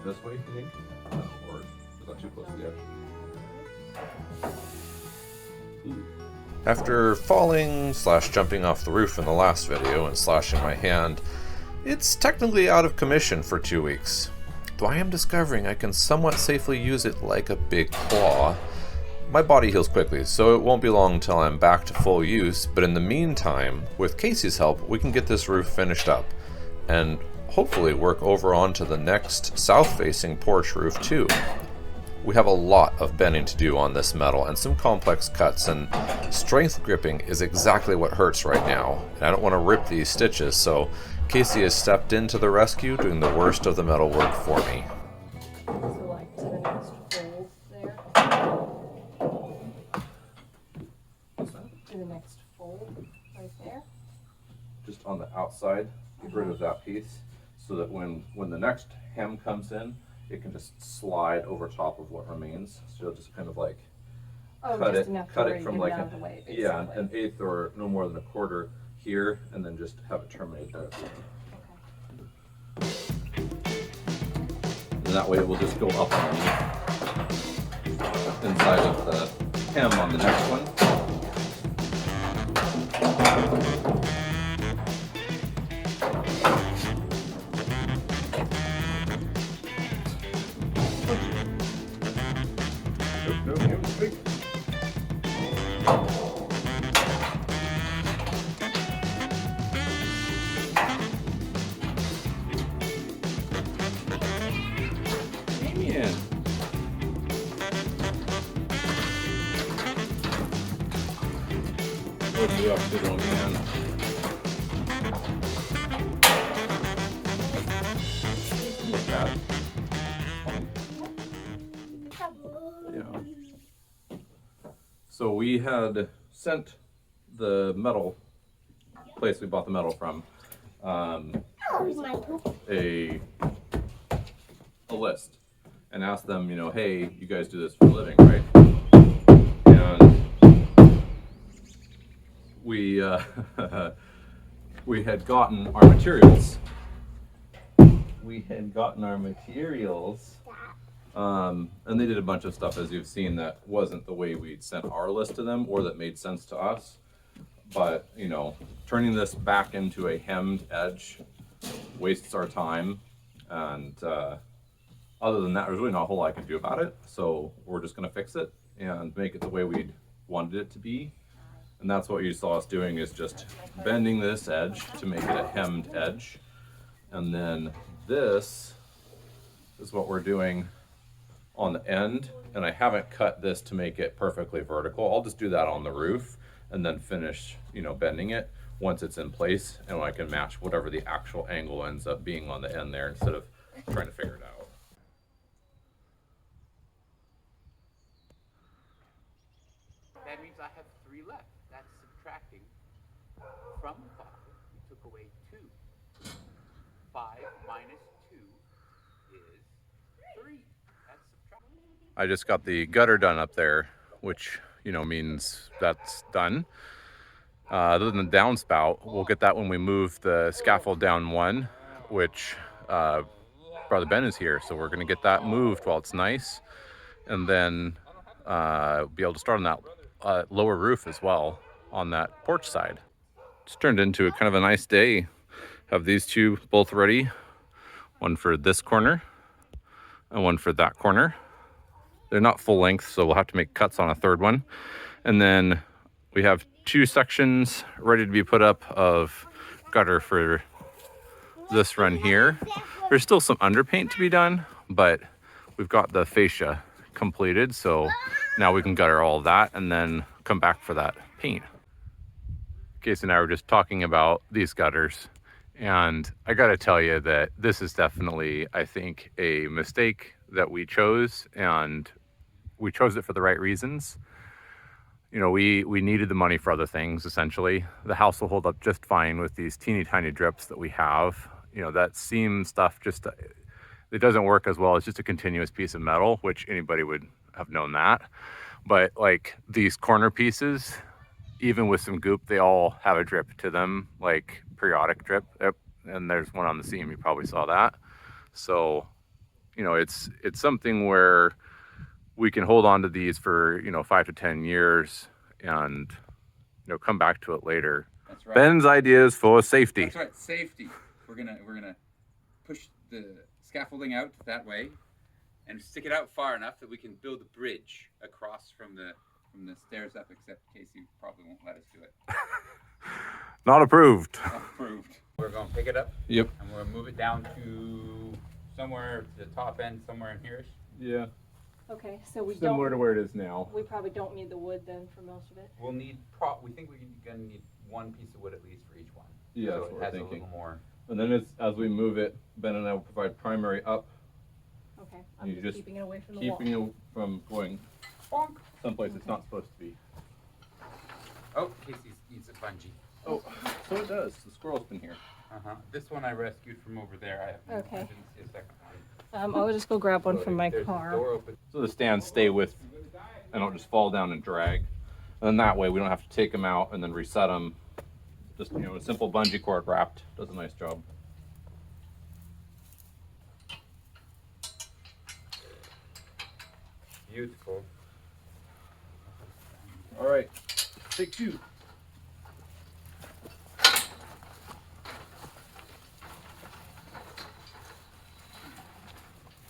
This way, you think? Or is that too close to the edge? After falling / jumping off the roof in the last video and slashing my hand, it's technically out of commission for 2 weeks. Though I am discovering I can somewhat safely use it like a big claw. My body heals quickly, so it won't be long until I'm back to full use, but in the meantime, with Casey's help, we can get this roof finished up, and hopefully work over onto the next south-facing porch roof too. We have a lot of bending to do on this metal and some complex cuts, and strength gripping is exactly what hurts right now, and I don't want to rip these stitches, so Casey has stepped into the rescue, doing the worst of the metal work for me. So like to the next fold there. What's that? To the next fold right there. Just on the outside, get rid of that piece, so that when the next hem comes in, it can just slide over top of what remains. So you'll just kind of like cut it from like an eighth or no more than a quarter here, and then just have it terminate there. Okay. And that way it will just go up underneath inside of the hem on the next one. What are you up to, little man? Look at it. Yeah. So we had sent the metal place we bought the metal from a list and asked them, you know, hey, you guys do this for a living, right? And we had gotten our materials. And they did a bunch of stuff, as you've seen, that wasn't the way we'd sent our list to them or that made sense to us. But, you know, turning this back into a hemmed edge wastes our time. And other than that, there's really not a whole lot I can do about it. So we're just going to fix it and make it the way we'd wanted it to be. And that's what you saw us doing, is just bending this edge to make it a hemmed edge. And then this is what we're doing on the end. And I haven't cut this to make it perfectly vertical. I'll just do that on the roof and then finish, you know, bending it once it's in place, and I can match whatever the actual angle ends up being on the end there instead of trying to figure it out. That means I have 3 left. That's subtracting from 5. We took away 2. 5 minus 2 is 3. That's subtracting. I just got the gutter done up there, which, you know, means that's done. Other than the downspout, we'll get that when we move the scaffold down one, which Brother Ben is here, so we're going to get that moved while it's nice, and then be able to start on that lower roof as well on that porch side. It's turned into a kind of a nice day. Have these two both ready, one for this corner and one for that corner. They're not full length, so we'll have to make cuts on a third one. And then we have 2 sections ready to be put up of gutter for this run here. There's still some underpaint to be done, but we've got the fascia completed, so now we can gutter all of that and then come back for that paint. Casey and I were just talking about these gutters, and I gotta tell you that this is definitely, I think, a mistake that we chose, and we chose it for the right reasons. You know, we needed the money for other things, essentially. The house will hold up just fine with these teeny tiny drips that we have. You know, that seam stuff just, it doesn't work as well as just a continuous piece of metal, which anybody would have known that. But like these corner pieces, even with some goop, they all have a drip to them, like periodic drip. Yep. And there's one on the seam, you probably saw that. So you know, it's something where we can hold on to these for, you know, 5 to 10 years and, you know, come back to it later. That's right. Ben's idea is for safety. That's right, safety. We're gonna push the scaffolding out that way and stick it out far enough that we can build a bridge across from the stairs up, except Casey probably won't let us do it. Not approved. Not approved. We're gonna pick it up. Yep. And we're gonna move it down to somewhere to the top end, somewhere in here. Yeah. Okay, so we Similar to don't. where it is now. We probably don't need the wood then for most of it. We'll need we think we're gonna need one piece of wood at least for each one. Yeah, so that's it what we're has thinking. a little more. And then as we move it, Ben and I will provide primary up, Okay, I'm You just just keeping it away from the wall. keeping it from going Bonk. someplace it's not supposed to be. Oh, Casey needs a bungee. Oh, so it does. The squirrel's been here. This one I rescued from over there. I Okay. didn't see a second one. I'll just go grab one So from my there's the car. door open. So the stands stay with, and don't just fall down and drag. And then that way we don't have to take them out and then reset them. Just, you know, a simple bungee cord wrapped does a nice job. Beautiful. All right, take two.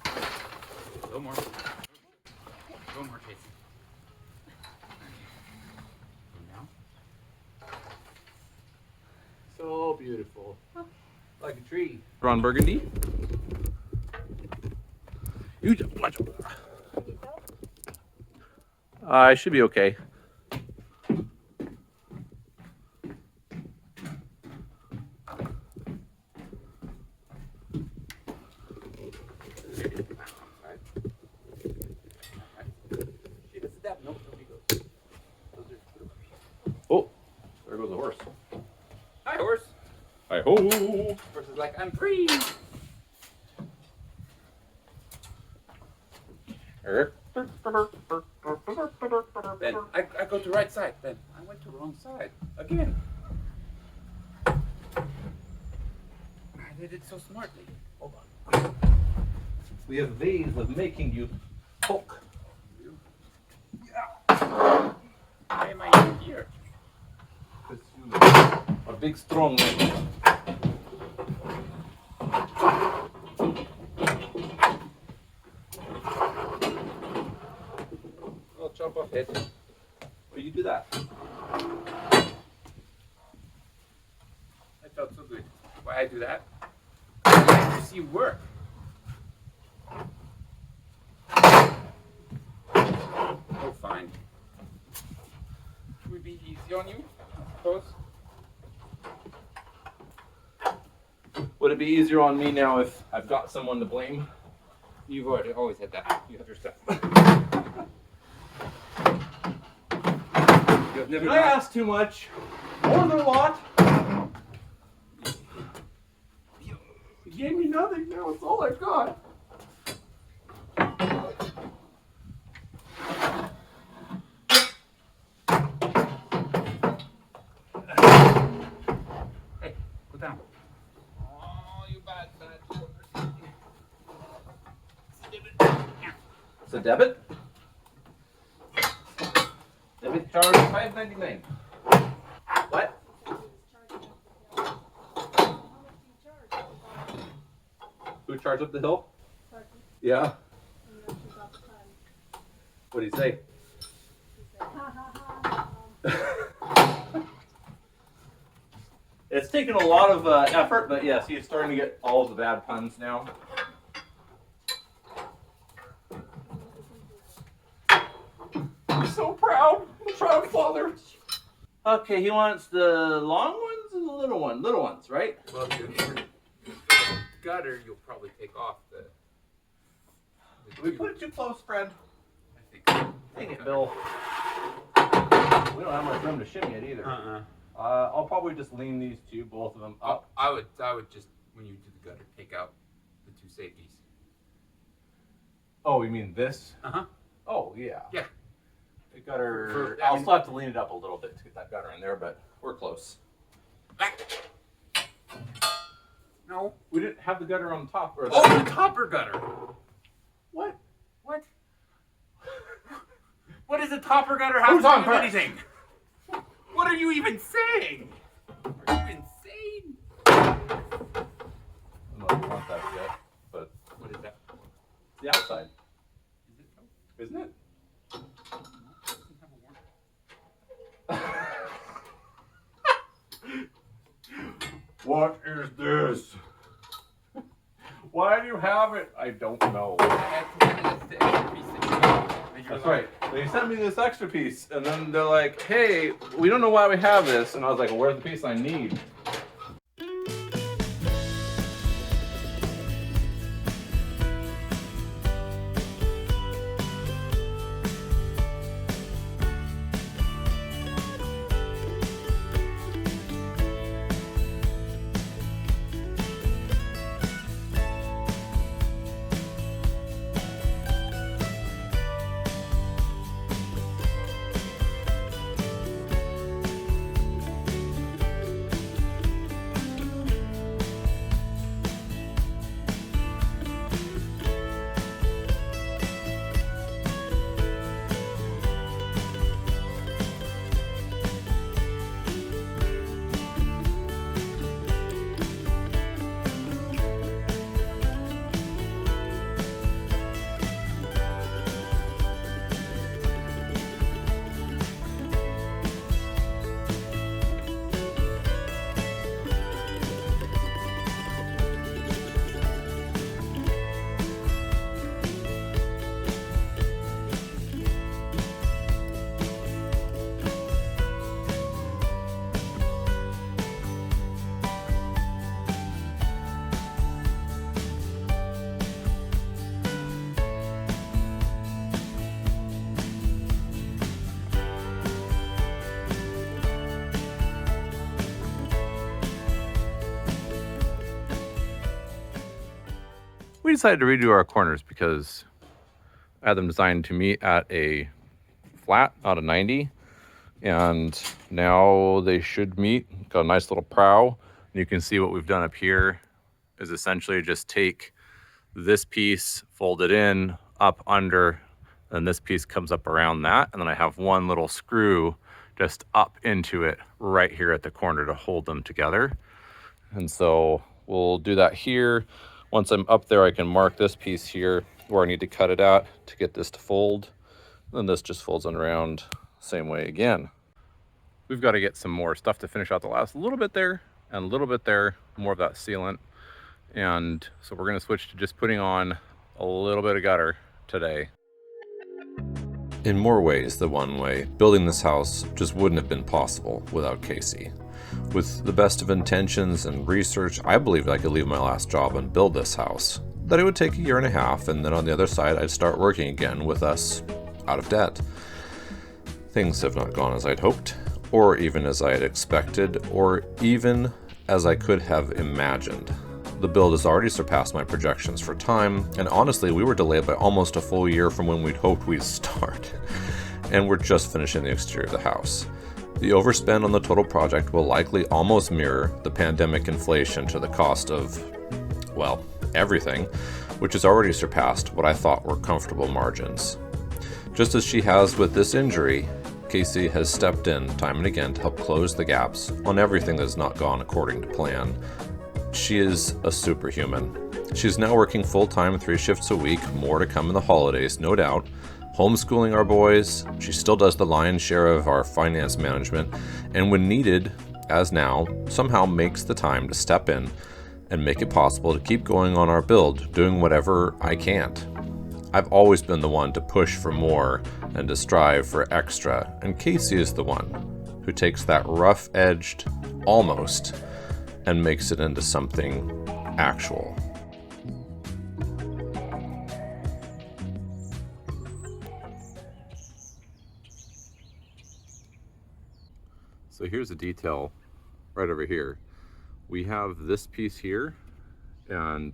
A little more. A little more, Casey. Now. So beautiful. Oh. Like a tree. Ron Burgundy. You just watch. I should be okay. Oh, there goes the horse. Hi, horse. Hi ho. Horse is like, I'm free. Then I go to right side. Then I went to wrong side again. I did it so smartly. Hold on. We have ways of making you poke. Why am I here? Because you are big, strong man. I'll chop off it. Will you do that? That felt so good. Why I do that? I like to see work. Oh, fine. Should we be easy on you, I suppose? Would it be easier on me now if I've got someone to blame? You've always had that. You have your stuff. You have never Did I ask too much? More than a lot? You gave me nothing, now it's all I've got. Hey, go down. Oh, you bad. It's a debit? Debit charge $5.99. What? Who charged up the hill? Yeah. What do you say? It's taken a lot of effort, but yes, he's starting to get all of the bad puns now. I'm so proud. I'm a proud father. Okay, he wants the long ones and the little one. Little ones, right? Well, the gutter, you'll probably take off the Did we put it too close, friend? I think. Dang it, Bill. We don't have much room to shimmy it either. I'll probably just lean these two, both of them up. I would just, when you do the gutter, take out the two safeties. Oh, you mean this? Uh-huh. Oh, yeah. Yeah. The gutter, I I'll mean- still have to lean it up a little bit to get that gutter in there, but we're close. Back. No. We didn't have the gutter on top. Or Oh, the topper gutter. the topper gutter have Who's to on do with first? anything? What are you even saying? Are you insane? I don't know if you want that yet, but What is that? the outside, Is it? Oh, isn't it? no, it doesn't have a warning. What is this? Why do you have it? I don't know. That's the extra piece that you got. That's right. They sent me this extra piece, and then they're like, hey, we don't know why we have this. And I was like, well, where's the piece I need? We decided to redo our corners because I had them designed to meet at a flat, not a 90. And now they should meet. Got a nice little prow. And you can see what we've done up here is essentially just take this piece, fold it in, up, under, and this piece comes up around that. And then I have one little screw just up into it right here at the corner to hold them together. And so we'll do that here. Once I'm up there, I can mark this piece here where I need to cut it out to get this to fold. Then this just folds on around same way again. We've got to get some more stuff to finish out the last little bit there and a little bit there, more of that sealant. And so we're going to switch to just putting on a little bit of gutter today. In more ways than one way, building this house just wouldn't have been possible without Casey. With the best of intentions and research, I believed I could leave my last job and build this house. That it would take a year and a half, and then on the other side, I'd start working again with us out of debt. Things have not gone as I'd hoped, or even as I had expected, or even as I could have imagined. The build has already surpassed my projections for time, and honestly, we were delayed by almost a full year from when we'd hoped we'd start. And we're just finishing the exterior of the house. The overspend on the total project will likely almost mirror the pandemic inflation to the cost of, well, everything, which has already surpassed what I thought were comfortable margins. Just as she has with this injury, Casey has stepped in time and again to help close the gaps on everything that has not gone according to plan. She is a superhuman. She's now working full-time 3 shifts a week, more to come in the holidays, no doubt, homeschooling our boys. She still does the lion's share of our finance management, and when needed, as now, somehow makes the time to step in and make it possible to keep going on our build, doing whatever I can't. I've always been the one to push for more and to strive for extra, and Casey is the one who takes that rough-edged almost and makes it into something actual. So here's a detail right over here. We have this piece here, and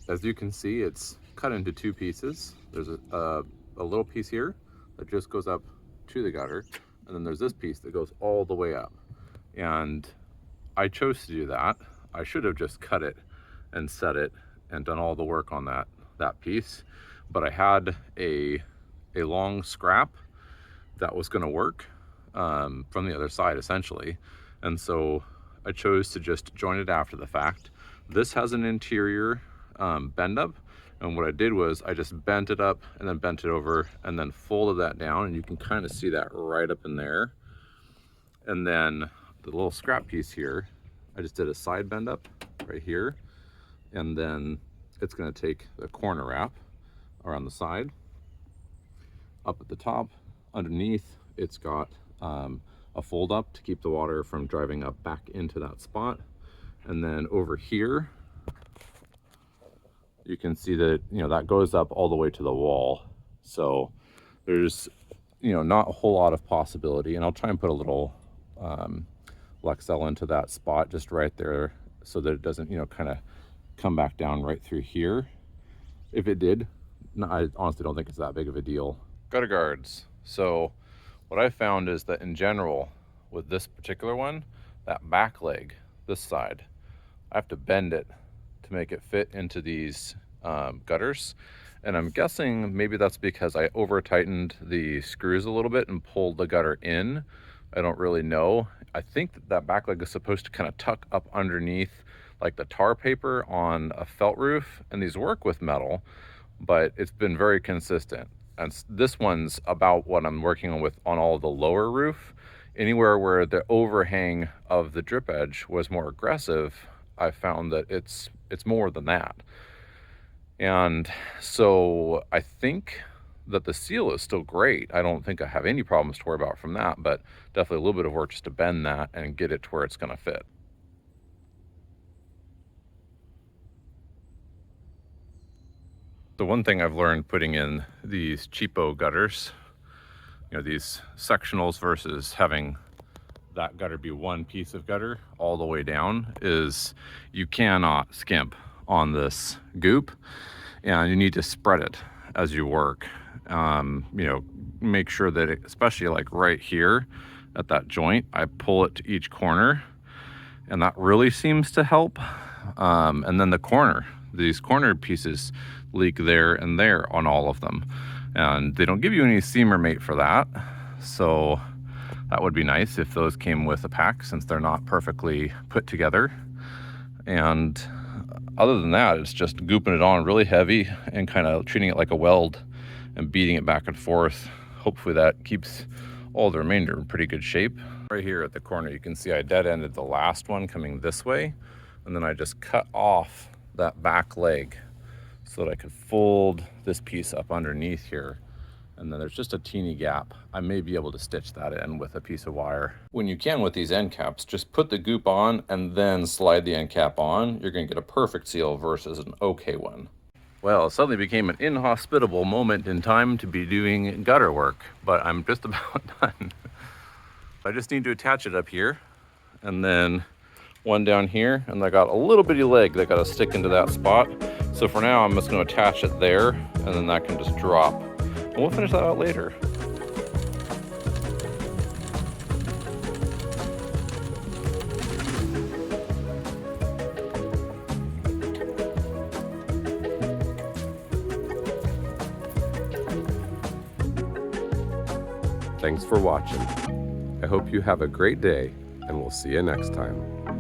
as you can see, it's cut into 2 pieces. There's a little piece here that just goes up to the gutter, and then there's this piece that goes all the way up. And I chose to do that. I should have just cut it and set it and done all the work on that piece, but I had a long scrap, that was going to work from the other side essentially. And so I chose to just join it after the fact. This has an interior bend up, and what I did was I just bent it up and then bent it over and then folded that down, and you can kind of see that right up in there. And then the little scrap piece here, I just did a side bend up right here, and then it's going to take the corner wrap around the side. Up at the top, underneath, it's got a fold up to keep the water from driving up back into that spot. And then over here, you can see that, that goes up all the way to the wall. So there's, not a whole lot of possibility. And I'll try and put a little Lexel into that spot just right there so that it doesn't, kind of come back down right through here. If it did, I honestly don't think it's that big of a deal. Gutter guards. So what I found is that in general, with this particular one, that back leg, this side, I have to bend it to make it fit into these gutters. And I'm guessing maybe that's because I over tightened the screws a little bit and pulled the gutter in. I don't really know. I think that back leg is supposed to kind of tuck up underneath like the tar paper on a felt roof, and these work with metal, but it's been very consistent. And this one's about what I'm working on with on all of the lower roof. Anywhere where the overhang of the drip edge was more aggressive, I found that it's more than that. And so I think that the seal is still great. I don't think I have any problems to worry about from that, but definitely a little bit of work just to bend that and get it to where it's going to fit. The one thing I've learned putting in these cheapo gutters, these sectionals versus having that gutter be one piece of gutter all the way down, is you cannot skimp on this goop, and you need to spread it as you work. Make sure that it, especially like right here at that joint, I pull it to each corner, and that really seems to help. And then these corner pieces leak there and there on all of them, and they don't give you any seamer mate for that, so that would be nice if those came with a pack, since they're not perfectly put together. And other than that, it's just gooping it on really heavy and kind of treating it like a weld and beating it back and forth. Hopefully that keeps all the remainder in pretty good shape. Right here at the corner, you can see I dead ended the last one coming this way, and then I just cut off that back leg so that I could fold this piece up underneath here. And then there's just a teeny gap. I may be able to stitch that in with a piece of wire. When you can with these end caps, just put the goop on and then slide the end cap on. You're gonna get a perfect seal versus an okay one. Well, it suddenly became an inhospitable moment in time to be doing gutter work, but I'm just about done. I just need to attach it up here, and then one down here, and I got a little bitty leg that got to stick into that spot. So for now, I'm just going to attach it there, and then that can just drop. And we'll finish that out later. Thanks for watching. I hope you have a great day, and we'll see you next time.